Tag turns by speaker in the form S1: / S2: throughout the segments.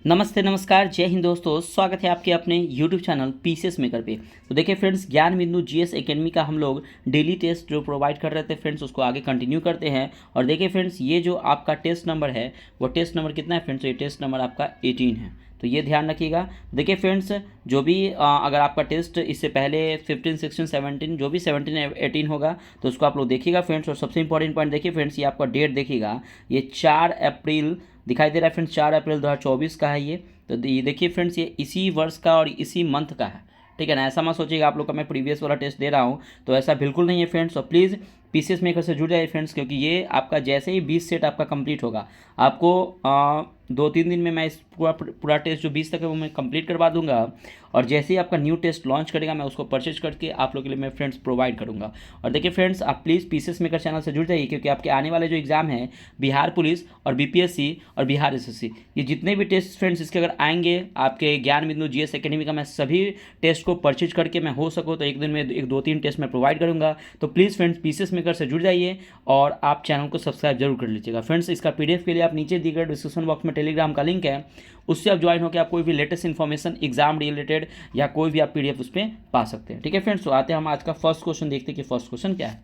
S1: नमस्ते नमस्कार जय हिंद दोस्तों, स्वागत है आपके अपने YouTube चैनल पीसीएस मेकर पे। तो देखिए फ्रेंड्स, ज्ञान बिंदु जीएस एकेडमी का हम लोग डेली टेस्ट जो प्रोवाइड कर रहे थे फ्रेंड्स, उसको आगे कंटिन्यू करते हैं। और देखिए फ्रेंड्स, ये जो आपका टेस्ट नंबर है वो टेस्ट नंबर कितना है फ्रेंड्स? तो ये टेस्ट नंबर आपका 18 है, तो ये ध्यान रखिएगा। देखिए फ्रेंड्स, जो भी अगर आपका टेस्ट इससे पहले 15, 16, 17 जो भी 17, 18 होगा तो उसको आप लोग देखिएगा फ्रेंड्स। और सबसे इंपॉर्टेंट पॉइंट देखिए फ्रेंड्स, ये आपका डेट देखिएगा, ये 4 अप्रैल दिखाई दे रहा है फ्रेंड्स, 4 अप्रैल 2024 का है ये। तो ये देखिए फ्रेंड्स, ये इसी वर्ष का और इसी मंथ का है, ठीक है ना। ऐसा मत सोचिएगा आप लोग का मैं प्रीवियस वाला टेस्ट दे रहा हूँ, तो ऐसा बिल्कुल नहीं है फ्रेंड्स। और प्लीज़ पीसीएस मेकर से जुड़ जाइए फ्रेंड्स, क्योंकि ये आपका जैसे ही 20 सेट आपका कंप्लीट होगा, आपको 2-3 दिन में मैं इस पूरा टेस्ट जो 20 तक है वो मैं कंप्लीट करवा दूंगा। और जैसे ही आपका न्यू टेस्ट लॉन्च करेगा, मैं उसको परचेज करके आप लोग के लिए मैं फ्रेंड्स प्रोवाइड करूंगा। और देखिए फ्रेंड्स, आप प्लीज़ पीसीएस मेकर चैनल से जुड़ जाइए, क्योंकि आपके आने वाले जो एग्ज़ाम है बिहार पुलिस और बीपीएससी और बिहार एसएससी, ये जितने भी टेस्ट फ्रेंड्स इसके अगर आएंगे आपके ज्ञान बिंदु जीएस एकेडमी का, मैं सभी टेस्ट को परचेज करके मैं हो सकूँ तो एक दिन में 1-2-3 टेस्ट मैं प्रोवाइड करूँगा। तो प्लीज़ फ्रेंड्स पीसीएस मेकर से जुड़ जाइए और आप चैनल को सब्सक्राइब जरूर कर लीजिएगा फ्रेंड्स। इसका पीडीएफ के लिए आप नीचे दिए गए डिस्क्रिप्शन बॉक्स में टेलीग्राम का लिंक है, उससे आप ज्वाइन होकर आप कोई भी लेटेस्ट इन्फॉर्मेशन एग्जाम रिलेटेड या कोई भी आप पीडीएफ उस पर पा सकते हैं, ठीक है फ्रेंड्स। तो आते हैं हम आज का फर्स्ट क्वेश्चन देखते हैं कि फर्स्ट क्वेश्चन क्या है।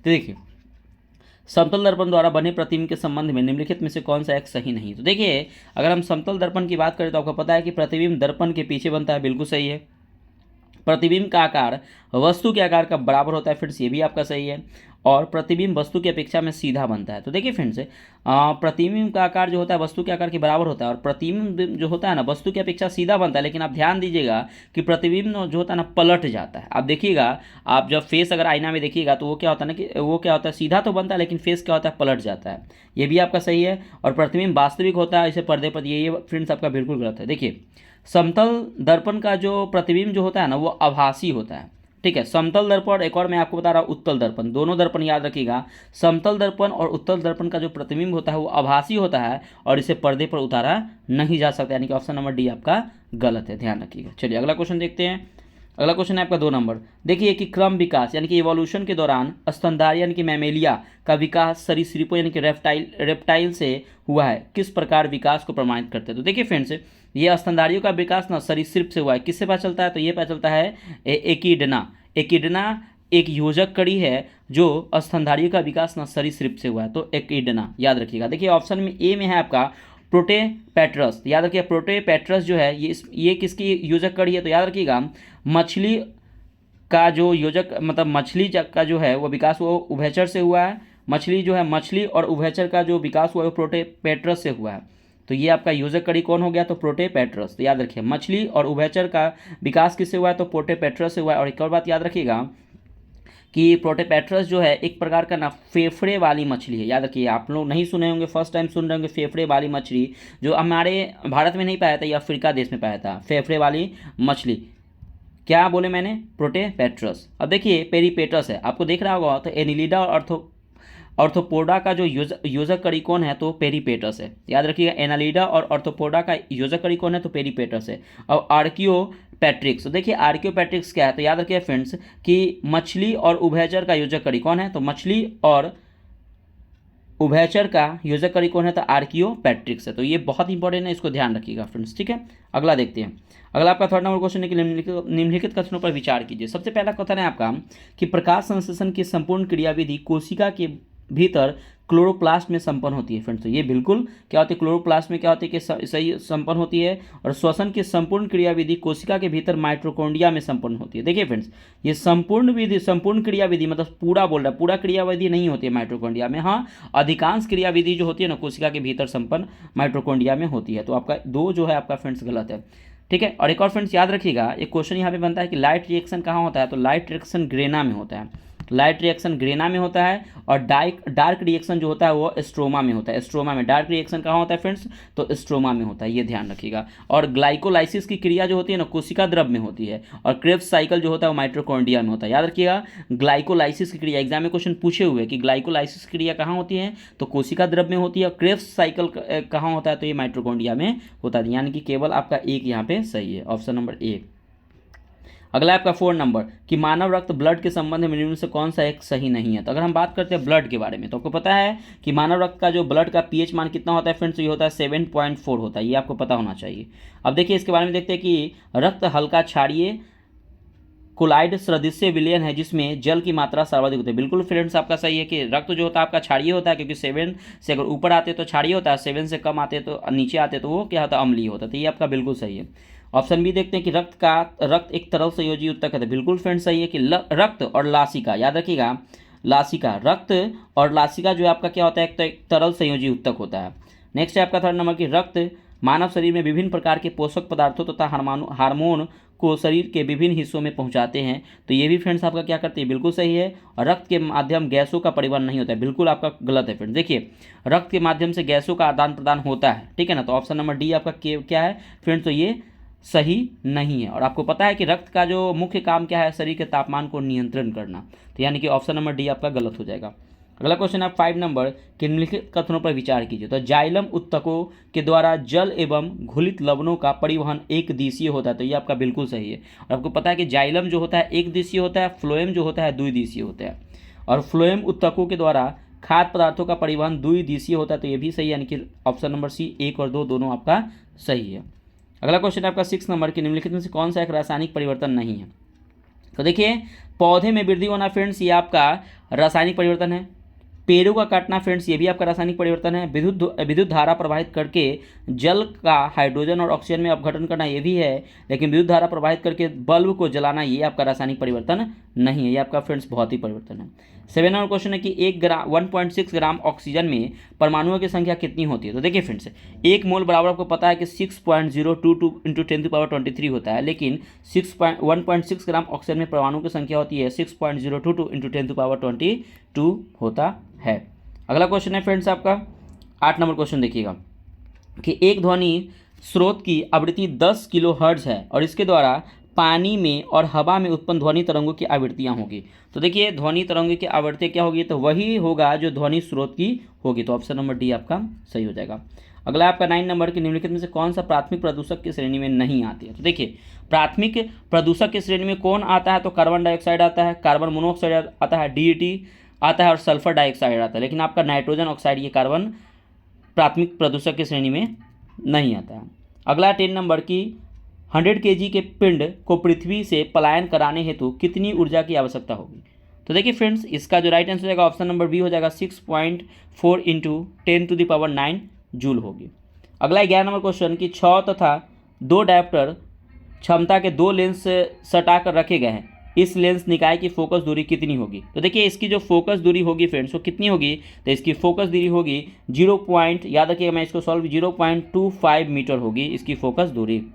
S1: तो देखिए, समतल दर्पण द्वारा बने प्रतिबिंब के संबंध में निम्नलिखित में से कौन सा एक सही नहीं। तो देखिए, अगर हम समतल दर्पण की बात करें तो आपको पता है कि प्रतिबिंब दर्पण के पीछे बनता है, बिल्कुल सही है। प्रतिबिंब का आकार वस्तु के आकार का बराबर होता है फ्रेंड्स, ये भी आपका सही है। और प्रतिबिंब वस्तु की अपेक्षा में सीधा बनता है। तो देखिए फ्रेंड्स, प्रतिबिंब का आकार जो होता है वस्तु के आकार के बराबर होता है, और प्रतिबिंब जो होता है ना वस्तु की अपेक्षा सीधा बनता है। लेकिन आप ध्यान दीजिएगा कि प्रतिबिंब जो होता है ना पलट जाता है। आप देखिएगा, आप जब फेस अगर आईना में देखिएगा तो वो क्या होता है ना कि वो क्या होता है, सीधा तो बनता है लेकिन फेस क्या होता है, पलट जाता है। ये भी आपका सही है। और प्रतिबिंब वास्तविक होता है, इसे पर्दे पर, ये फ्रेंड्स आपका बिल्कुल गलत है। देखिए, समतल दर्पण का जो प्रतिबिंब जो होता है ना वो आभासी होता है, ठीक है। समतल दर्पण, एक और मैं आपको बता रहा हूँ उत्तल दर्पण, दोनों दर्पण याद रखिएगा। समतल दर्पण और उत्तल दर्पण का जो प्रतिबिंब होता है वो आभासी होता है और इसे पर्दे पर उतारा नहीं जा सकता, यानी कि ऑप्शन नंबर डी आपका गलत है, ध्यान रखिएगा। चलिए अगला क्वेश्चन देखते हैं। अगला क्वेश्चन है आपका 2 नंबर। देखिए कि क्रम विकास यानी कि इवोल्यूशन के दौरान स्तनधारी यानी कि मैमेलिया का विकास सरीसृपों यानी कि रेप्टाइल से हुआ है, किस प्रकार विकास को प्रमाणित करते हैं। तो देखिए फ्रेंड्स, ये स्तनधारियों का विकास ना सरीसृप से हुआ है। किससे पता चलता है? तो ये पता चलता है एकिडना। एकिडना एक योजक कड़ी है जो स्तनधारियों का विकास ना सरीसृप से हुआ है, तो एकिडना याद रखिएगा। देखिए ऑप्शन में ए में है आपका प्रोटेपैट्रस, याद रखिए प्रोटेपैट्रस जो है ये किसकी योजक कड़ी है? तो याद रखिएगा, मछली का जो योजक मतलब मछली का जो है वो विकास वो उभयचर से हुआ है। मछली जो है, मछली और उभयचर का जो विकास हुआ है वो प्रोटेपैट्रस से हुआ है। तो ये आपका योजक कड़ी कौन हो गया? तो प्रोटेपैट्रस। तो याद रखिए, मछली और उभयचर का विकास किससे हुआ है? तो प्रोटेपैट्रस से हुआ है। और एक और बात याद रखिएगा कि प्रोटेपैट्रस जो है एक प्रकार का ना फेफड़े वाली मछली है। याद रखिए, आप लोग नहीं सुने होंगे, फर्स्ट टाइम सुन रहे होंगे फेफड़े वाली मछली, जो हमारे भारत में नहीं पाया था, ये अफ्रीका देश में पाया था। फेफड़े वाली मछली क्या बोले मैंने? प्रोटेपैट्रस। अब देखिए पेरिपेटस है, आपको देख रहा होगा, तो एनिलिडा और ऑर्थोपोडा का जो योजक कड़ी कौन है? तो पेरिपेटस है। याद रखिएगा, एनालिडा और ऑर्थोपोडा का योजक कड़ी कौन है? तो पेरिपेटस है। अब आर्कियोपैट्रिक्स, तो देखिए आर्कियोपैट्रिक्स क्या है? तो याद रखिए फ्रेंड्स कि मछली और उभयचर का योजक कड़ी कौन है? तो मछली और उभयचर का योजक कड़ी कौन है? तो आर्कियोपैट्रिक्स है। तो ये बहुत इंपॉर्टेंट है, इसको ध्यान रखिएगा फ्रेंड्स, ठीक है। अगला देखते हैं। अगला आपका 3 नंबर क्वेश्चन है कि निम्नलिखित कथनों पर विचार कीजिए। सबसे पहला कथन है आपका कि प्रकाश संश्लेषण की संपूर्ण क्रियाविधि कोशिका के भीतर क्लोरोप्लास्ट में संपन्न होती है फ्रेंड्स। तो ये बिल्कुल क्या होती है? क्लोरोप्लास्ट में क्या होती है कि सही संपन्न होती है। और श्वसन की संपूर्ण क्रियाविधि कोशिका के भीतर माइटोकॉन्ड्रिया में संपन्न होती है। देखिए फ्रेंड्स, ये संपूर्ण क्रियाविधि मतलब पूरा बोल रहा है, पूरा क्रियाविधि नहीं होती है माइटोकॉन्ड्रिया में। हाँ, अधिकांश क्रियाविधि जो होती है ना कोशिका के भीतर संपन्न माइटोकॉन्ड्रिया में होती है। तो आपका 2 जो है आपका फ्रेंड्स गलत है, ठीक है। और एक और फ्रेंड्स याद रखिएगा, एक क्वेश्चन यहाँ पे बनता है कि लाइट रिएक्शन कहाँ होता है? तो लाइट रिएक्शन ग्रेना में होता है। लाइट रिएक्शन ग्रेना में होता है। और डार्क रिएक्शन जो होता है वो स्ट्रोमा में होता है। स्ट्रोमा में डार्क रिएक्शन कहाँ होता है फ्रेंड्स? तो स्ट्रोमा में होता है, ये ध्यान रखिएगा। और ग्लाइकोलाइसिस की क्रिया जो होती है ना कोशिका द्रव में होती है। और क्रेब्स साइकिल जो होता है वो माइटोकॉन्ड्रिया में होता है। याद रखिएगा, ग्लाइकोलाइसिस की क्रिया एग्जाम में क्वेश्चन पूछे हुए कि ग्लाइकोलाइसिस की क्रिया कहाँ होती है? तो कोशिका द्रव में होती है। और क्रेब्स साइकिल कहाँ होता है? तो ये माइटोकॉन्ड्रिया में होता है। यानी कि केवल आपका एक यहाँ पे सही है, ऑप्शन नंबर ए। अगला आपका 4 नंबर कि मानव रक्त ब्लड के संबंध में निम्न से कौन सा एक सही नहीं है। तो अगर हम बात करते हैं ब्लड के बारे में तो आपको पता है कि मानव रक्त का जो ब्लड का पीएच मान कितना होता है फ्रेंड्स, ये होता है 7.4 होता है, ये आपको पता होना चाहिए। अब देखिए इसके बारे में देखते हैं कि रक्त हल्का क्षारीय कोलाइड सदृश्य विलयन है जिसमें जल की मात्रा सर्वाधिक होती है। बिल्कुल फ्रेंड्स आपका सही है कि रक्त जो होता है आपका क्षारीय होता है, क्योंकि 7 से अगर ऊपर आते तो क्षारीय होता है, 7 से कम आते तो नीचे आते तो वो क्या होता है, अम्लीय होता है। तो ये आपका बिल्कुल सही है। ऑप्शन बी देखते हैं कि रक्त एक तरल संयोजी उत्तक है। बिल्कुल फ्रेंड्स सही है कि रक्त और लासिका, याद रखिएगा लासिका, रक्त और लासिका जो है आपका क्या होता है, एक तरल संयोजी उत्तक होता है। नेक्स्ट है आपका 3rd नंबर की रक्त मानव शरीर में विभिन्न प्रकार के पोषक पदार्थों तथा हार्मोन को शरीर के विभिन्न हिस्सों में पहुंचाते हैं। तो ये भी फ्रेंड्स आपका क्या करते हैं, बिल्कुल सही है। और रक्त के माध्यम गैसों का परिवहन नहीं होता है, बिल्कुल आपका गलत है फ्रेंड्स। देखिए रक्त के माध्यम से गैसों का आदान प्रदान होता है, ठीक है ना। तो ऑप्शन नंबर डी आपका क्या है फ्रेंड्स, तो ये सही नहीं है। और आपको पता है कि रक्त का जो मुख्य काम क्या है, शरीर के तापमान को नियंत्रण करना। तो यानी कि ऑप्शन नंबर डी आपका गलत हो जाएगा। अगला क्वेश्चन है 5 नंबर कि निम्नलिखित कथनों पर विचार कीजिए। तो जाइलम उत्तकों के द्वारा जल एवं घुलित लवणों का परिवहन एक दिशीय होता है। तो ये आपका बिल्कुल सही है। और आपको पता है कि जाइलम जो होता है एक दिशीय होता है, फ्लोएम जो होता है द्विदिशीय होता है। और फ्लोएम उत्तकों के द्वारा खाद्य पदार्थों का परिवहन द्विदिशीय होता है। तो ये भी सही है, यानी कि ऑप्शन नंबर सी 1 और 2 दोनों आपका सही है। अगला क्वेश्चन है आपका 6 नंबर की निम्नलिखित में से कौन सा एक रासायनिक परिवर्तन नहीं है। तो देखिए पौधे में वृद्धि होना फ्रेंड्स ये आपका रासायनिक परिवर्तन है। पेड़ों का काटना फ्रेंड्स ये भी आपका रासायनिक परिवर्तन है। विद्युत धारा प्रवाहित करके जल का हाइड्रोजन और ऑक्सीजन में अपघटन करना ये भी है। लेकिन विद्युत धारा प्रवाहित करके बल्ब को जलाना ये आपका रासायनिक परिवर्तन नहीं है, ये आपका फ्रेंड्स भौतिक परिवर्तन है। 7 नंबर क्वेश्चन है कि 1.6 ग्राम ऑक्सीजन में परमाणुओं की संख्या कितनी होती है। तो देखिए फ्रेंड्स 1 मोल बराबर आपको पता है कि 6.022 × 10⁻23 होता है। लेकिन 1.6 ग्राम ऑक्सीजन में परमाणुओं की संख्या होती है 6.022 × 10⁻22 होता है। अगला क्वेश्चन है फ्रेंड्स आपका 8 नंबर क्वेश्चन देखिएगा कि एक ध्वनि स्रोत की आवृत्ति 10 किलोहर्ट्ज है और इसके द्वारा पानी में और हवा में उत्पन्न ध्वनि तरंगों की आवृत्तियां होगी। तो देखिए ध्वनि तरंगों की आवृत्ति क्या होगी, तो वही होगा जो ध्वनि स्रोत की होगी। तो ऑप्शन नंबर डी आपका सही हो जाएगा। अगला आपका 9 नंबर की निम्नलिखित में से कौन सा प्राथमिक प्रदूषक की श्रेणी में नहीं आती है। तो देखिए प्राथमिक प्रदूषक की श्रेणी में कौन आता है, तो कार्बन डाइऑक्साइड आता है, कार्बन मोनोऑक्साइड आता है, DDT आता है और सल्फर डाइऑक्साइड आता है। लेकिन आपका नाइट्रोजन ऑक्साइड ये कार्बन प्राथमिक प्रदूषक की श्रेणी में नहीं आता है। अगला 10 नंबर की 100 kg के पिंड को पृथ्वी से पलायन कराने हेतु कितनी ऊर्जा की आवश्यकता होगी। तो देखिए फ्रेंड्स इसका जो राइट आंसर हो जाएगा ऑप्शन नंबर बी हो जाएगा 6.4 × 10⁻9 जूल होगी। अगला 11 नंबर क्वेश्चन की 6 तथा 2 डायोप्टर क्षमता के 2 लेंस सटा कर रखे गए हैं, इस लेंस निकाय की फोकस दूरी कितनी होगी। तो देखिए इसकी जो फोकस दूरी होगी फ्रेंड्स वो कितनी होगी, तो इसकी फोकस दूरी होगी 0. याद रखिएगा मैं इसको सॉल्व 0.25 मीटर होगी इसकी फोकस दूरी।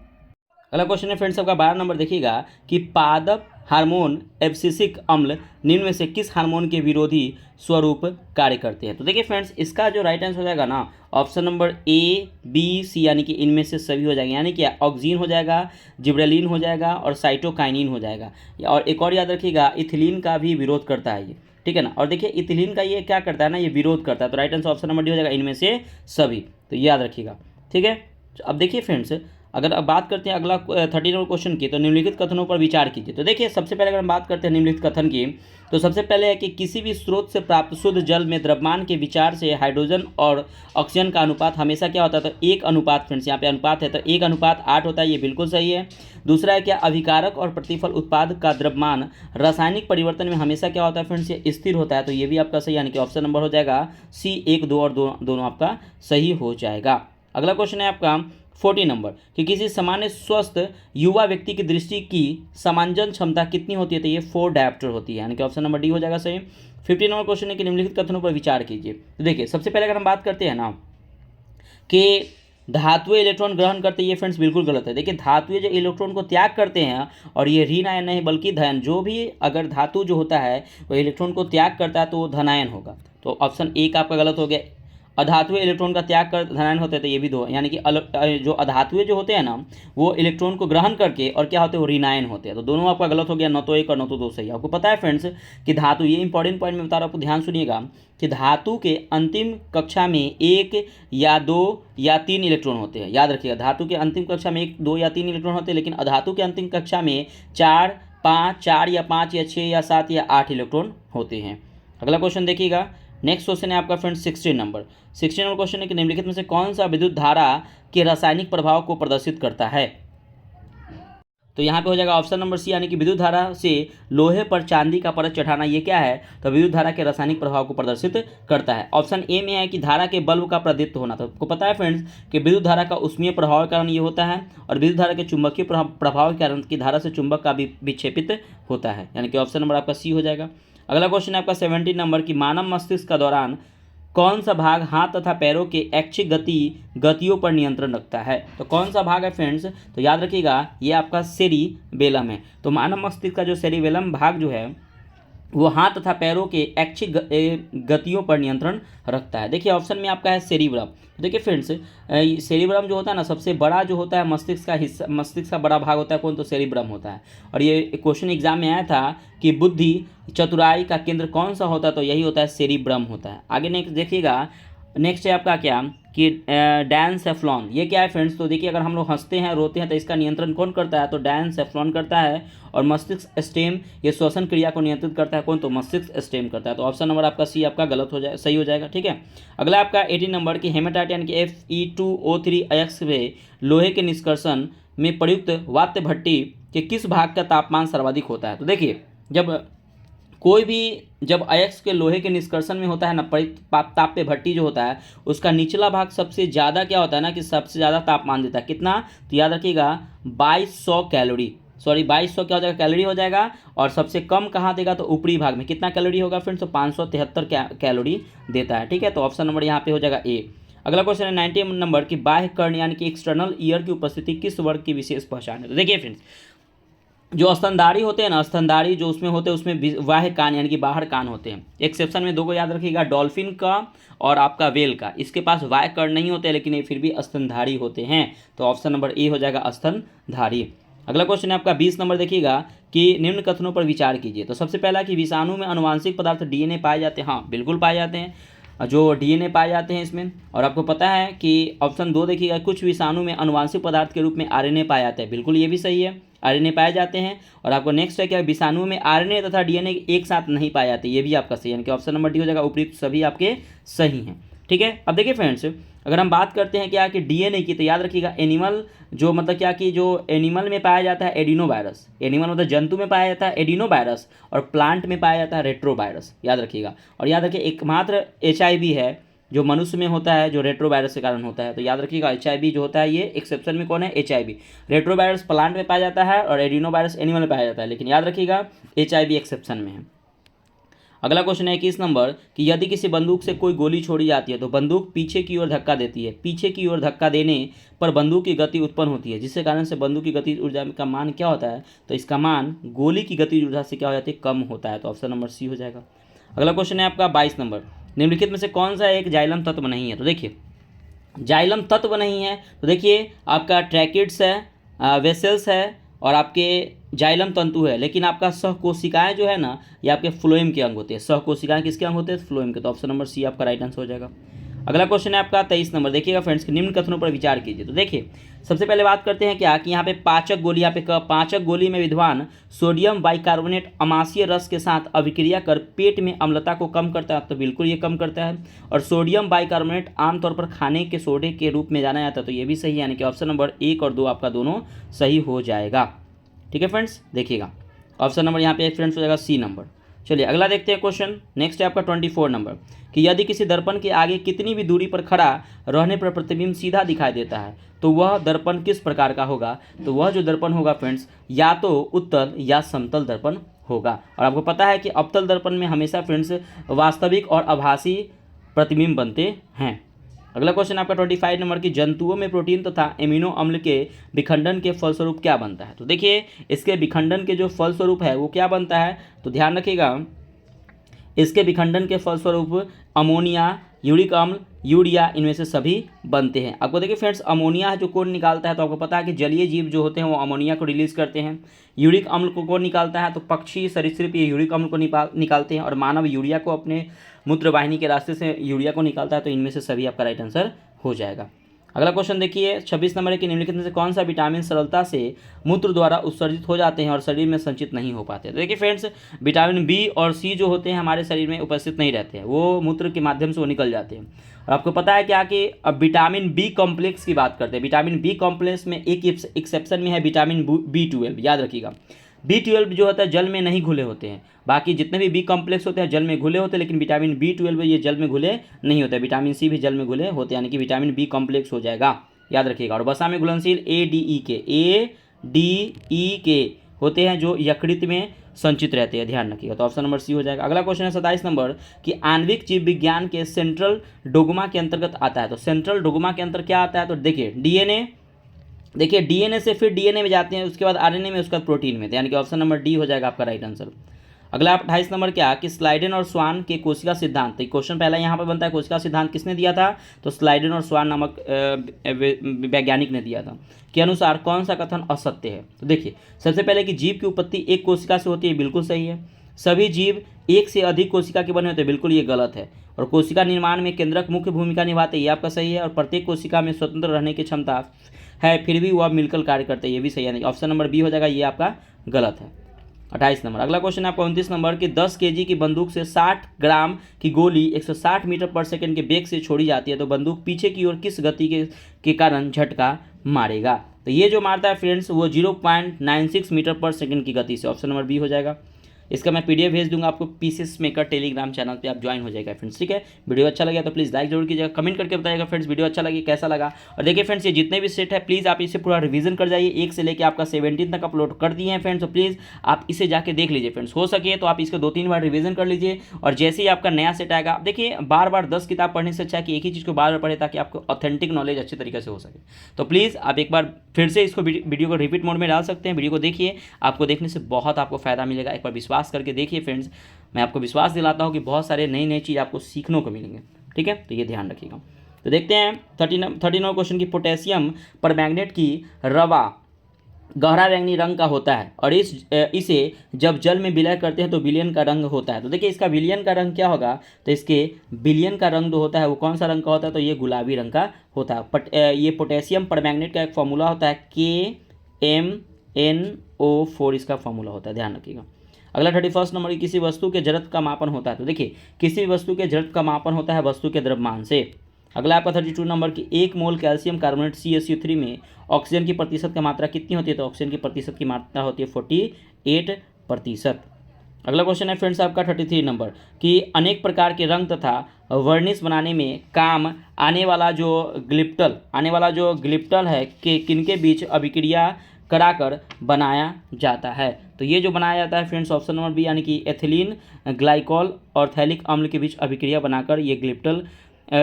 S1: अगला क्वेश्चन है फ्रेंड्स आपका 12 नंबर देखिएगा कि पादप हार्मोन एब्सिसिक अम्ल निम्न में से किस हार्मोन के विरोधी स्वरूप कार्य करते हैं। तो देखिए फ्रेंड्स इसका जो राइट आंसर हो जाएगा ना option number A, B, C यानी कि इनमें से सभी हो जाएंगे। यानी कि ऑक्सीन हो जाएगा, जिब्रेलिन हो जाएगा और साइटोकाइनिन हो जाएगा। और एक और याद रखिएगा इथिलीन का भी विरोध करता है ये, ठीक है ना। और देखिए इथिलीन का ये क्या करता है ना, ये विरोध करता है। तो right answer option number D हो जाएगा इनमें से सभी, तो याद रखिएगा, ठीक है। अब देखिए फ्रेंड्स अगर अब बात करते हैं अगला 30 नंबर क्वेश्चन की, तो निम्नलिखित कथनों पर विचार कीजिए। तो देखिए सबसे पहले अगर हम बात करते हैं निम्नलिखित कथन की, तो सबसे पहले है कि किसी भी स्रोत से प्राप्त शुद्ध जल में द्रव्यमान के विचार से हाइड्रोजन और ऑक्सीजन का अनुपात हमेशा क्या होता है, तो 1 अनुपात फ्रेंड्स यहाँ पे अनुपात है तो 1:8 होता है, ये बिल्कुल सही है। दूसरा है क्या अभिकारक और प्रतिफल उत्पाद का द्रव्यमान रासायनिक परिवर्तन में हमेशा क्या होता है फ्रेंड्स, ये स्थिर होता है। तो ये भी आपका सही, यानी कि ऑप्शन नंबर हो जाएगा C 1, 2 और दोनों आपका सही हो जाएगा। अगला क्वेश्चन है आपका 40 नंबर कि किसी सामान्य स्वस्थ युवा व्यक्ति की दृष्टि की समांजन क्षमता कितनी होती है, तो ये 4 डायोप्टर होती है, यानी कि ऑप्शन नंबर डी हो जाएगा सही। 50 नंबर क्वेश्चन है कि निम्नलिखित कथनों पर विचार कीजिए। तो देखिए सबसे पहले अगर हम बात करते हैं ना कि धातुएं इलेक्ट्रॉन ग्रहण करते हैं, ये फ्रेंड्स बिल्कुल गलत है। देखिए धातुएं जो इलेक्ट्रॉन को त्याग करते हैं और ये ऋण आयन नहीं बल्कि धन, जो भी अगर धातु जो होता है वो इलेक्ट्रॉन को त्याग करता है तो वो धनायन होगा। तो ऑप्शन 1 आपका गलत हो गया। अधातुए इलेक्ट्रॉन का त्याग कर धनायन होते हैं, तो ये भी दो, यानी कि जो अधातुए जो होते हैं ना वो इलेक्ट्रॉन को ग्रहण करके और क्या होते हैं वो ऋणायन होते हैं। तो दोनों आपका गलत हो गया, न तो एक और न तो दो सही। आपको पता है फ्रेंड्स कि धातु, ये इंपॉर्टेंट पॉइंट में बता रहा हूँ, आपको ध्यान सुनिएगा कि धातु के अंतिम कक्षा में 1 या 2 या 3 इलेक्ट्रॉन होते हैं। याद रखिएगा, धातु के अंतिम कक्षा में 1, 2 या 3 इलेक्ट्रॉन होते हैं, लेकिन अधातु के अंतिम कक्षा में 4 या 5 या 6 या 7 या 8 इलेक्ट्रॉन होते हैं। अगला क्वेश्चन देखिएगा, नेक्स्ट क्वेश्चन है आपका फ्रेंड्स 16 नंबर क्वेश्चन है कि निम्नलिखित में से कौन सा विद्युत धारा के रासायनिक प्रभाव को प्रदर्शित करता है। तो यहाँ पे हो जाएगा ऑप्शन नंबर सी, यानी कि विद्युत धारा से लोहे पर चांदी का परत चढ़ाना। ये क्या है, तो विद्युत धारा के रासायनिक प्रभाव को प्रदर्शित करता है। ऑप्शन ए में है कि धारा के बल्ब का प्रदीप्त होना। तो आपको पता है फ्रेंड्स कि विद्युत धारा का उष्मीय प्रभाव के कारण ये होता है, और विद्युत धारा के चुंबकीय प्रभाव के कारण की धारा से चुंबक का भी विक्षेपित होता है, यानी कि ऑप्शन नंबर आपका सी हो जाएगा। अगला क्वेश्चन है आपका 17 नंबर की मानव मस्तिष्क का दौरान कौन सा भाग हाथ तथा पैरों के ऐच्छिक गतियों पर नियंत्रण रखता है। तो कौन सा भाग है फ्रेंड्स, तो याद रखिएगा ये आपका सेरिबेलम है। तो मानव मस्तिष्क का जो सेरिबेलम भाग जो है वो हाथ तथा पैरों के ऐच्छिक गतियों पर नियंत्रण रखता है। देखिए ऑप्शन में आपका है सेरिब्रम। देखिए फ्रेंड्स सेरिब्रम जो होता है ना सबसे बड़ा जो होता है मस्तिष्क का हिस्सा, मस्तिष्क का बड़ा भाग होता है कौन, तो सेरिब्रम होता है। और ये क्वेश्चन एग्जाम में आया था कि बुद्धि चतुराई का केंद्र कौन सा होता है, तो यही होता है सेरिब्रम होता है। आगे नेक्स्ट देखिएगा, नेक्स्ट है आपका क्या कि डायनसेफ्लॉन। ये क्या है फ्रेंड्स, तो देखिए अगर हम लोग हंसते हैं रोते हैं तो इसका नियंत्रण कौन करता है, तो डायनसेफ्लॉन करता है। और मस्तिष्क स्टेम ये श्वसन क्रिया को नियंत्रित करता है कौन, तो मस्तिष्क स्टेम करता है। तो ऑप्शन नंबर आपका सी आपका गलत हो जाए, सही हो जाएगा। ठीक है, अगला आपका 18 नंबर की हेमाटाइट यानी कि Fe2O3 अयस्क में लोहे के निष्कर्षण में प्रयुक्त वात्य भट्टी के किस भाग का तापमान सर्वाधिक होता है। तो देखिए जब अयस्क के लोहे के निष्कर्षण में होता है ना ताप्य भट्टी जो होता है उसका निचला भाग सबसे ज़्यादा क्या होता है ना कि सबसे ज़्यादा तापमान देता है। कितना, तो याद रखिएगा 2200 कैलोरी, 2200 क्या हो जाएगा कैलोरी हो जाएगा। और सबसे कम कहाँ देगा, तो ऊपरी भाग में कितना कैलोरी होगा फ्रेंड्स, तो 573 कैलोरी देता है। ठीक है, तो ऑप्शन नंबर यहाँ पे हो जाएगा ए। अगला क्वेश्चन है 90 नंबर की बाह्य कर्ण यानी कि एक्सटर्नल ईयर की उपस्थिति किस वर्ग की विशेष पहचान है। तो देखिए फ्रेंड्स जो स्तनधारी होते हैं ना, स्तनधारी जो उसमें होते हैं उसमें बाह्य कान यानी कि बाहर कान होते हैं। एक्सेप्शन में दो को याद रखिएगा, डॉल्फिन का और आपका वेल का। इसके पास बाह्य कर्ण नहीं होते लेकिन ये फिर भी स्तनधारी होते हैं। तो ऑप्शन नंबर ए हो जाएगा स्तनधारी। अगला क्वेश्चन है आपका 20 नंबर देखिएगा कि निम्न कथनों पर विचार कीजिए। तो सबसे पहला कि विषाणु में आनुवांशिक पदार्थ डीएनए पाए जाते हैं। हाँ बिल्कुल पाए जाते हैं, जो डीएनए पाए जाते हैं इसमें। और आपको पता है कि ऑप्शन 2 देखिएगा कुछ विषाणु में आनुवांशिक पदार्थ के रूप में आरएनए पाया जाता है। बिल्कुल ये भी सही है, आरएनए पाए जाते हैं। और आपको नेक्स्ट है क्या, विषाणु में आरएनए तथा डीएनए एक साथ नहीं पाए जाते, ये भी आपका सही है, यानी कि ऑप्शन नंबर डी हो जाएगा। उपयुक्त सभी आपके सही हैं। ठीक है, अब देखिए फ्रेंड्स अगर हम बात करते हैं क्या कि डीएनए की, तो याद रखिएगा एनिमल जो मतलब क्या कि जो एनिमल में पाया जाता है एडिनो वायरस, एनिमल मतलब जंतु में पाया जाता है एडिनो वायरस, और प्लांट में पाया जाता है रेट्रो वायरस, याद रखिएगा। और याद रखिए एकमात्र HIV है जो मनुष्य में होता है जो रेट्रो वायरस के कारण होता है। तो याद रखिएगा HIV जो होता है ये एक्सेप्शन में कौन है, HIV। रेट्रो वायरस प्लांट में पाया जाता है और एडिनो वायरस एनिमल में पाया जाता है, लेकिन याद रखिएगा HIV एक्सेप्शन में है। अगला क्वेश्चन है 21 नंबर कि यदि किसी बंदूक से कोई गोली छोड़ी जाती है तो बंदूक पीछे की ओर धक्का देती है। पीछे की ओर धक्का देने पर बंदूक की गति उत्पन्न होती है, जिससे कारण से बंदूक की गति ऊर्जा का मान क्या होता है, तो इसका मान गोली की गति ऊर्जा से क्या हो जाती है, कम होता है। तो ऑप्शन नंबर सी हो जाएगा। अगला क्वेश्चन है आपका 22 नंबर, निम्नलिखित में से कौन सा एक जाइलम तत्व नहीं है। तो देखिए जाइलम तत्व नहीं है, तो देखिए आपका ट्रैकिड्स है, वेसल्स है और आपके जाइलम तंतु है, लेकिन आपका सहकोशिकाएं जो है ना ये आपके फ्लोएम के अंग होते हैं। सहकोशिकाएं किसके अंग होते हैं, फ्लोएम के। तो ऑप्शन नंबर सी आपका राइट आंसर हो जाएगा। अगला क्वेश्चन है आपका 23 नंबर, देखिएगा फ्रेंड्स कि निम्न कथनों पर विचार कीजिए। तो देखिए सबसे पहले बात करते हैं क्या कि यहाँ पे पाचक गोली, यहाँ पे पाचक गोली में विद्वान सोडियम बाइकार्बोनेट अमाशयी रस के साथ अभिक्रिया कर पेट में अम्लता को कम करता है। तो बिल्कुल ये कम करता है। और सोडियम बाइकार्बोनेट आमतौर पर खाने के सोडे के रूप में जाना जाता है, तो ये भी सही है, यानी कि ऑप्शन नंबर 1 और 2 आपका दोनों सही हो जाएगा। ठीक है फ्रेंड्स, देखिएगा ऑप्शन नंबर यहाँ पे फ्रेंड्स हो जाएगा सी नंबर। चलिए अगला देखते हैं क्वेश्चन। नेक्स्ट है आपका 24 नंबर कि यदि किसी दर्पण के आगे कितनी भी दूरी पर खड़ा रहने पर प्रतिबिंब सीधा दिखाई देता है तो वह दर्पण किस प्रकार का होगा। तो वह जो दर्पण होगा फ्रेंड्स या तो उत्तल या समतल दर्पण होगा। और आपको पता है कि अवतल दर्पण में हमेशा फ्रेंड्स वास्तविक और आभासी प्रतिबिंब बनते हैं। अगला क्वेश्चन आपका 25 नंबर की जंतुओं में प्रोटीन तथा एमिनो अम्ल के विखंडन के फलस्वरूप क्या बनता है। तो देखिए इसके विखंडन के जो फलस्वरूप है वो क्या बनता है, तो ध्यान रखिएगा इसके विखंडन के फलस्वरूप अमोनिया, यूरिक अम्ल, यूरिया, इनमें से सभी बनते हैं। आपको देखिए फ्रेंड्स, अमोनिया है जो कौन निकालता है, तो आपको पता है कि जलीय जीव जो होते हैं वो अमोनिया को रिलीज करते हैं। यूरिक अम्ल को कौन निकालता है, तो पक्षी सरीसृप ये यूरिक अम्ल को निकालते हैं, और मानव यूरिया को अपने मूत्र वाहिनी के रास्ते से यूरिया को निकालता है। तो इनमें से सभी आपका राइट आंसर हो जाएगा। अगला क्वेश्चन देखिए 26 नंबर है कि निम्नलिखित में से कौन सा विटामिन सरलता से मूत्र द्वारा उत्सर्जित हो जाते हैं और शरीर में संचित नहीं हो पाते। तो देखिए फ्रेंड्स, विटामिन बी और सी जो होते हैं हमारे शरीर में उपस्थित नहीं रहते हैं, वो मूत्र के माध्यम से वो निकल जाते हैं। और आपको पता है क्या कि अब विटामिन बी कॉम्प्लेक्स की बात करते हैं। विटामिन बी कॉम्प्लेक्स में एक एक्सेप्शन में है विटामिन B12, याद रखिएगा। B12 जो होता है जल में नहीं घुले होते हैं, बाकी जितने भी बी कॉम्प्लेक्स होते हैं जल में घुले होते हैं, लेकिन विटामिन B12 ये जल में घुले नहीं होते। विटामिन सी भी जल में घुले होते हैं, यानी कि विटामिन बी कॉम्प्लेक्स हो जाएगा, याद रखिएगा। और वसा में घुलनशील ADE के होते हैं जो यकृत में संचित रहते हैं, ध्यान रखिएगा। तो ऑप्शन नंबर सी हो जाएगा। अगला क्वेश्चन है 27 नंबर कि आणविक जीव विज्ञान के सेंट्रल डोग्मा के अंतर्गत आता है। तो सेंट्रल डोग्मा के अंतर्गत क्या आता है, तो देखिए डीएनए से फिर डीएनए में जाते हैं, उसके बाद आरएनए में, उसके बाद प्रोटीन में, यानी कि ऑप्शन नंबर डी हो जाएगा आपका राइट आंसर। अगला 28 नंबर क्या कि स्लाइडेन और स्वान के कोशिका सिद्धांत, तो क्वेश्चन पहला यहाँ पर बनता है, कोशिका सिद्धांत किसने दिया था, तो स्लाइडेन और स्वान नामक वैज्ञानिक ने दिया था, के अनुसार कौन सा कथन असत्य है। तो देखिए सबसे पहले कि जीव की उत्पत्ति एक कोशिका से होती है, बिल्कुल सही है। सभी जीव एक से अधिक कोशिका के बने होते हैं, बिल्कुल ये गलत है। और कोशिका निर्माण में केंद्रक मुख्य भूमिका निभाते हैं, ये आपका सही है। और प्रत्येक कोशिका में स्वतंत्र रहने की क्षमता है, फिर भी वह मिलकर कार्य करते हैं, ये भी सही है। नहीं, ऑप्शन नंबर बी हो जाएगा, ये आपका गलत है। 28 नंबर। अगला क्वेश्चन आपका 29 नंबर कि 10 kg की बंदूक से 60 ग्राम की गोली 160 मीटर पर सेकंड के वेग से छोड़ी जाती है, तो बंदूक पीछे की ओर किस गति के कारण झटका मारेगा। तो ये जो मारता है फ्रेंड्स वो 0.96 मीटर पर सेकंड की गति से, ऑप्शन नंबर बी हो जाएगा। इसका मैं पीडीएफ भेज दूंगा आपको पीसेस मेकर टेलीग्राम चैनल पे, आप ज्वाइन हो जाएगा फ्रेंड्स, ठीक है। वीडियो अच्छा लगा तो प्लीज़ लाइक जरूर कीजिएगा, कमेंट करके बताइएगा फ्रेंड्स वीडियो अच्छा लगे कैसा लगा। और देखिए फ्रेंड्स, ये जितने भी सेट है प्लीज़ आप इसे पूरा रिवीजन कर जाइए, 1 से लेकर आपका 17 तक अपलोड कर दिए हैं फ्रेंड्स, तो प्लीज़ आप इसे जाके देख लीजिए फ्रेंड्स। हो सके तो आप इसको 2-3 बार रिवीजन कर लीजिए, और जैसे ही आपका नया सेट आएगा, देखिए बार बार 10 किताब पढ़ने से अच्छा है कि एक ही चीज़ को बार बार पढ़े, ताकि आपको ऑथेंटिक नॉलेज अच्छे तरीके से हो सके। तो प्लीज़ आप एक बार फिर से इसको वीडियो को रिपीट मोड में डाल सकते हैं, वीडियो को देखिए, आपको देखने से बहुत आपको फ़ायदा मिलेगा। एक बार विश्वास करके देखिए फ्रेंड्स, मैं आपको विश्वास दिलाता हूँ कि बहुत सारे नई चीज़ आपको सीखने को मिलेंगे, ठीक है। तो ये ध्यान रखिएगा। तो देखते हैं 39 क्वेश्चन की पोटेशियम परमैंगनेट की रवा गहरा बैंगनी रंग का होता है, और इसे जब जल में विलय करते हैं तो विलयन का रंग होता है। तो देखिए इसका विलयन का रंग क्या होगा, तो इसके विलयन का रंग जो होता है वो कौन सा रंग का होता है, तो ये गुलाबी रंग का होता है। ये पोटेशियम परमैंगनेट का एक फॉर्मूला होता है KMnO4, इसका फॉर्मूला होता है, ध्यान रखिएगा। अगला 31 नंबर की किसी वस्तु के जड़त्व का मापन होता है। तो देखिए किसी भी वस्तु के जड़त्व का मापन होता है वस्तु के द्रव्यमान से। अगला आपका 32 नंबर की 1 मोल कैल्शियम कार्बोनेट CaSO3 में ऑक्सीजन की प्रतिशत की मात्रा कितनी होती है, तो ऑक्सीजन की प्रतिशत की मात्रा होती है 48%। अगला क्वेश्चन है फ्रेंड्स आपका 33 नंबर कि अनेक प्रकार के रंग तथा वर्निश बनाने में काम आने वाला जो ग्लिप्टल है कि किनके बीच अभिक्रिया कराकर बनाया जाता है। तो ये जो बनाया जाता है फ्रेंड्स ऑप्शन नंबर बी, यानी कि एथिलीन ग्लाइकॉल और थैलिक अम्ल के बीच अभिक्रिया बनाकर ये ग्लिप्टल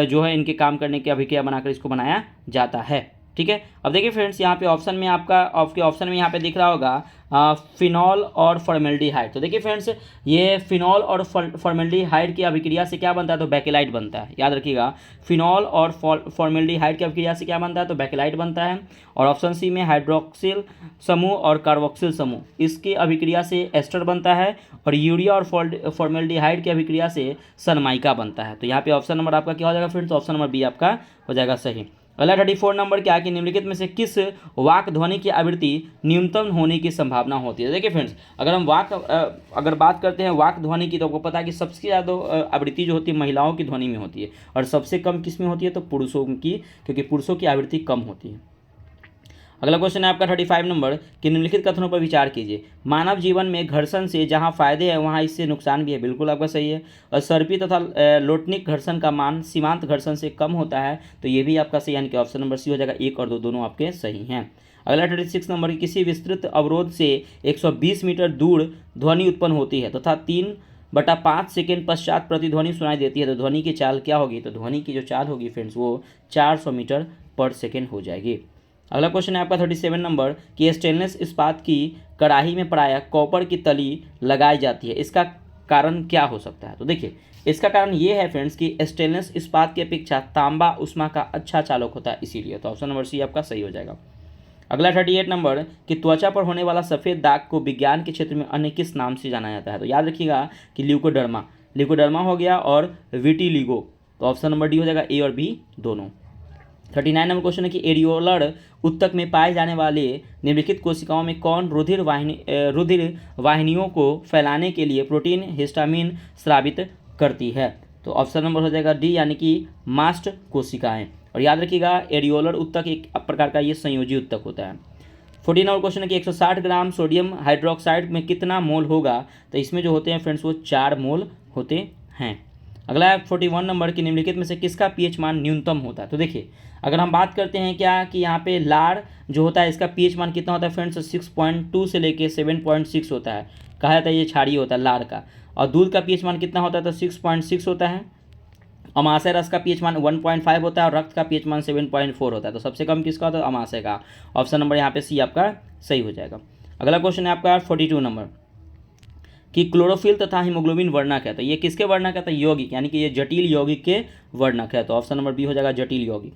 S1: जो है इनके काम करने की अभिक्रिया बनाकर इसको बनाया जाता है, ठीक है। अब देखिए फ्रेंड्स यहाँ पे ऑप्शन में आपके ऑप्शन में यहाँ पे दिख रहा होगा फिनॉल और फॉर्मेल्डिहाइड। तो देखिए फ्रेंड्स ये फिनॉल और फॉर्मेल्डिहाइड की अभिक्रिया से क्या बनता है, तो बैकेलाइट बनता है, याद रखिएगा। फिनॉल और फॉर्मेल्डिहाइड की अभिक्रिया से क्या बनता है, तो बैकेलाइट बनता है। और ऑप्शन सी में हाइड्रोक्सिल समूह और कार्बोक्सिल समूह, इसकी अभिक्रिया से एस्टर बनता है। और यूरिया और फॉर्मेल्डिहाइड की अभिक्रिया से सनमाइका बनता है। तो यहाँ पे ऑप्शन नंबर आपका क्या हो जाएगा फ्रेंड्स, ऑप्शन नंबर बी आपका हो जाएगा सही। अगला 34 नंबर क्या है कि निम्नलिखित में से किस वाक ध्वनि की आवृत्ति न्यूनतम होने की संभावना होती है। देखिए फ्रेंड्स अगर हम अगर बात करते हैं वाक ध्वनि की, तो आपको पता है कि सबसे ज़्यादा आवृत्ति जो होती है महिलाओं की ध्वनि में होती है, और सबसे कम किस में होती है, तो पुरुषों की, क्योंकि पुरुषों की आवृत्ति कम होती है। अगला क्वेश्चन है आपका 35 नंबर कि निम्नलिखित कथनों पर विचार कीजिए। मानव जीवन में घर्षण से जहां फायदे हैं वहां इससे नुकसान भी है, बिल्कुल आपका सही है। और सर्पी तथा लोटनिक घर्षण का मान सीमांत घर्षण से कम होता है, तो ये भी आपका सही, यानी कि ऑप्शन नंबर सी हो जाएगा। 1 और 2 दोनों आपके सही हैं। अगला 36 नंबर की किसी विस्तृत अवरोध से 120 मीटर दूर ध्वनि उत्पन्न होती है तथा 3/5 सेकेंड पश्चात प्रतिध्वनि सुनाई देती है, तो ध्वनि की चाल क्या होगी, तो ध्वनि की जो चाल होगी फ्रेंड्स वो 400 मीटर पर सेकेंड हो जाएगी। अगला क्वेश्चन है आपका 37 नंबर कि स्टेनलेस इस्पात की कढ़ाई में प्रायः कॉपर की तली लगाई जाती है, इसका कारण क्या हो सकता है? तो देखिए इसका कारण ये है फ्रेंड्स कि स्टेनलेस इस्पात की अपेक्षा तांबा उष्मा का अच्छा चालक होता है, इसीलिए। तो ऑप्शन नंबर सी आपका सही हो जाएगा। अगला 38 नंबर कि त्वचा पर होने वाला सफ़ेद दाग को विज्ञान के क्षेत्र में अन्य किस नाम से जाना जाता है? तो याद रखिएगा कि ल्यूकोडर्मा हो गया और विटिलिगो। तो ऑप्शन नंबर डी हो जाएगा, ए और बी दोनों। 39 नंबर क्वेश्चन है कि एरियोलर ऊतक में पाए जाने वाले निम्नलिखित कोशिकाओं में कौन रुधिर वाहिनियों को फैलाने के लिए प्रोटीन हिस्टामिन स्रावित करती है? तो ऑप्शन नंबर हो जाएगा डी, यानी कि मास्ट कोशिकाएं। और याद रखिएगा एरियोलर ऊतक एक प्रकार का ये संयोजी ऊतक होता है। 14 नंबर क्वेश्चन है कि 160 ग्राम सोडियम हाइड्रोक्साइड में कितना मोल होगा? तो इसमें जो होते हैं फ्रेंड्स वो 4 मोल होते हैं। अगला है 41 नंबर की निम्नलिखित में से किसका पीएच मान न्यूनतम होता है? तो देखिए अगर हम बात करते हैं क्या कि यहाँ पे लार जो होता है इसका पीएच मान कितना होता है फ्रेंड्स? 6.2 से लेके 7.6 होता है। कहा जाता है ये क्षारीय होता है लार का। और दूध का पीएच मान कितना होता है? तो 6.6 होता है। अमाशय रस का पीएच मान 1.5 होता है और रक्त का पीएच मान 7.4 होता है। तो सबसे कम किसका होता है? अमाशय का। ऑप्शन नंबर यहाँ पे सी आपका सही हो जाएगा। अगला क्वेश्चन है आपका 42 नंबर कि क्लोरोफिल तथा हीमोग्लोबिन वर्णक है। तो ये किसके वर्णक है? तो यौगिक, यानी कि ये जटिल यौगिक के वर्णक है। तो ऑप्शन नंबर बी हो जाएगा, जटिल यौगिक।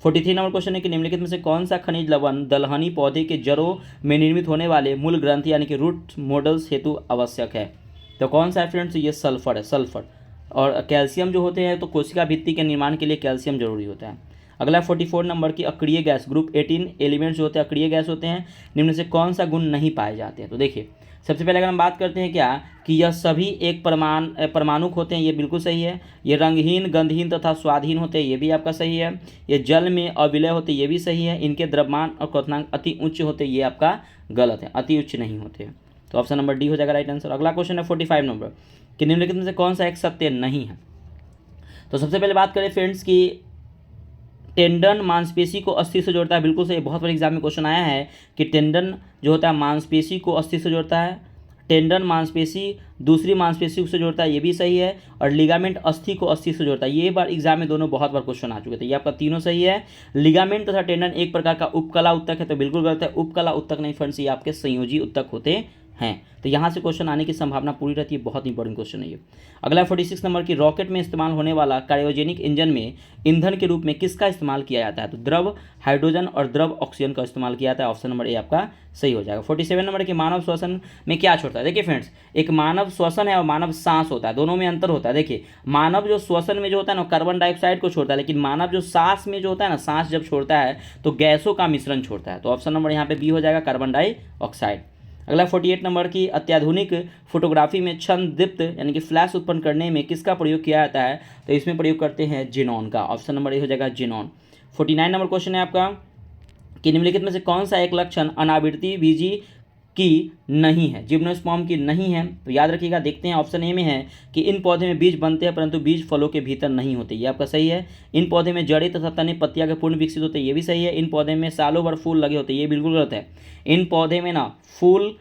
S1: 43 नंबर क्वेश्चन है कि निम्नलिखित में से कौन सा खनिज लवण दलहनी पौधे के जड़ों में निर्मित होने वाले मूल ग्रंथि यानी कि रूट मॉडल्स हेतु आवश्यक है? तो कौन सा है फ्रेंड्स? ये सल्फर है, सल्फर। और कैल्शियम जो होते हैं तो कोशिका भित्ति के निर्माण के लिए कैल्शियम जरूरी होता है। अगला 44 नंबर की अक्रिय गैस ग्रुप 18 एलिमेंट्स जो होते हैं अक्रिय गैस होते हैं, निम्न से कौन सा गुण नहीं पाए जाते हैं? तो देखिए सबसे पहले अगर हम बात करते हैं क्या कि यह सभी एक परमाणुक होते हैं, ये बिल्कुल सही है। ये रंगहीन, गंधहीन तथा स्वादहीन होते हैं, ये भी आपका सही है। ये जल में अविलय होते हैं, ये भी सही है। इनके द्रव्यमान और क्वथनांक अति उच्च होते हैं, ये आपका गलत है, अति उच्च नहीं होते। तो ऑप्शन नंबर डी हो जाएगा राइट आंसर। अगला क्वेश्चन है 45 नंबर कि निम्नलिखित में से कौन सा एक सत्य नहीं है? तो सबसे पहले बात करें फ्रेंड्स कि टेंडन मांसपेशी को अस्थि से जोड़ता है, बिल्कुल सही। बहुत बार एग्जाम में क्वेश्चन आया है कि टेंडन जो होता है मांसपेशी को अस्थि से जोड़ता है, टेंडन मांसपेशी दूसरी मांसपेशी से जोड़ता है, ये भी सही है। और लिगामेंट अस्थि को अस्थि से जोड़ता है, ये बार एग्जाम में दोनों बहुत बार क्वेश्चन आ चुके थे, ये आपका तीनों सही है। लिगामेंट तथा टेंडन एक प्रकार का उपकला उत्तक है, तो बिल्कुल गलत है। उपकला उत्तक नहीं फ्रेंड्स, ये आपके संयोजी उत्तक होते हैं। तो यहाँ से क्वेश्चन आने की संभावना पूरी रहती है, बहुत इंपॉर्टेंट क्वेश्चन है ये। अगला 46 नंबर की रॉकेट में इस्तेमाल होने वाला क्रायोजेनिक इंजन में ईंधन के रूप में किसका इस्तेमाल किया जाता है? तो द्रव हाइड्रोजन और द्रव ऑक्सीजन का इस्तेमाल किया जाता है। ऑप्शन नंबर ए आपका सही हो जाएगा। 47 नंबर की मानव श्वसन में क्या छोड़ता है? देखिए फ्रेंड्स एक मानव श्वसन है और मानव सांस होता है, दोनों में अंतर होता है। देखिए मानव जो श्वसन में जो होता है ना कार्बन डाइऑक्साइड को छोड़ता है, लेकिन मानव जो सांस में जो होता है ना, सांस जब छोड़ता है तो गैसों का मिश्रण छोड़ता है। तो ऑप्शन नंबर यहाँ पे बी हो जाएगा, कार्बन डाइऑक्साइड। अगला 48 नंबर की अत्याधुनिक फोटोग्राफी में क्षण दीप्त यानी कि फ्लैश उत्पन्न करने में किसका प्रयोग किया जाता है? तो इसमें प्रयोग करते हैं जेनॉन का। ऑप्शन नंबर ए हो जाएगा जेनॉन। 49 नंबर क्वेश्चन है आपका कि निम्नलिखित में से कौन सा एक लक्षण अनावृति बीजी की नहीं है, जिम्नोस्पर्म की नहीं है? तो याद रखिएगा, देखते हैं ऑप्शन ए में है कि इन पौधे में बीज बनते हैं परंतु बीज फलों के भीतर नहीं होते, ये आपका सही है। इन पौधे में जड़ें तथा तने पत्तियां के पूर्ण विकसित होते हैं, ये भी सही है। इन पौधे में सालों भर फूल लगे होते हैं, ये बिल्कुल गलत है। इन पौधे में ना फूल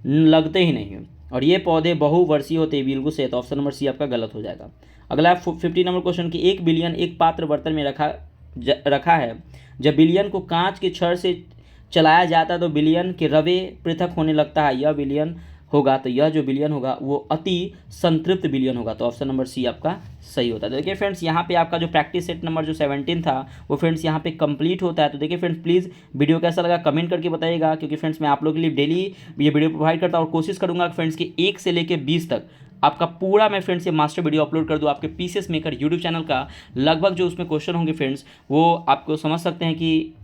S1: लगते ही नहीं है और ये पौधे बहुवर्षीय होते हैं, बिल्कुल सही। तो ऑप्शन नंबर सी आपका गलत हो जाएगा। अगला 50 नंबर क्वेश्चन की 1 बिलियन एक पात्र बर्तन में रखा है, जब बिलियन को कांच के छड़ से चलाया जाता है तो बिलियन के रवे पृथक होने लगता है, यह बिलियन होगा। तो यह जो बिलियन होगा वो अति संतृप्त बिलियन होगा। तो ऑप्शन नंबर सी आपका सही होता है। तो देखिए फ्रेंड्स यहाँ पे आपका जो प्रैक्टिस सेट नंबर जो 17 था वो फ्रेंड्स यहाँ पे कंप्लीट होता है। तो देखिए फ्रेंड्स प्लीज़ वीडियो कैसा लगा कमेंट करके बताइएगा, क्योंकि फ्रेंड्स मैं आप लोगों के लिए डेली ये वीडियो प्रोवाइड करता हूँ और कोशिश करूँगा फ्रेंड्स कि 1 से लेकर 20 तक आपका पूरा मैं फ्रेंड्स ये मास्टर वीडियो अपलोड कर दूँ आपके पीसीएस मेकर यूट्यूब चैनल का। लगभग जो उसमें क्वेश्चन होंगे फ्रेंड्स वो आपको समझ सकते हैं कि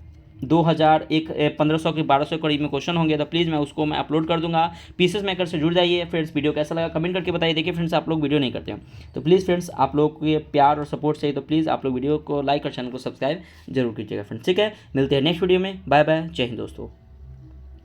S1: 2000 एक 1500 के 1200 करीब में क्वेश्चन होंगे। तो प्लीज़ मैं उसको मैं अपलोड कर दूंगा, पीसीएस मेकर से जुड़ जाइए फ्रेंड्स। वीडियो कैसा लगा कमेंट करके बताइए। देखिए फ्रेंड्स आप लोग वीडियो नहीं करते हैं तो प्लीज़ फ्रेंड्स आप लोग को ये प्यार और सपोर्ट चाहिए, तो प्लीज़ आप लोग वीडियो को लाइक और चैनल को सब्सक्राइब जरूर कीजिएगा फ्रेंड्स। ठीक है, मिलते हैं नेक्स्ट वीडियो में। बाय बाय, जय हिंद दोस्तों।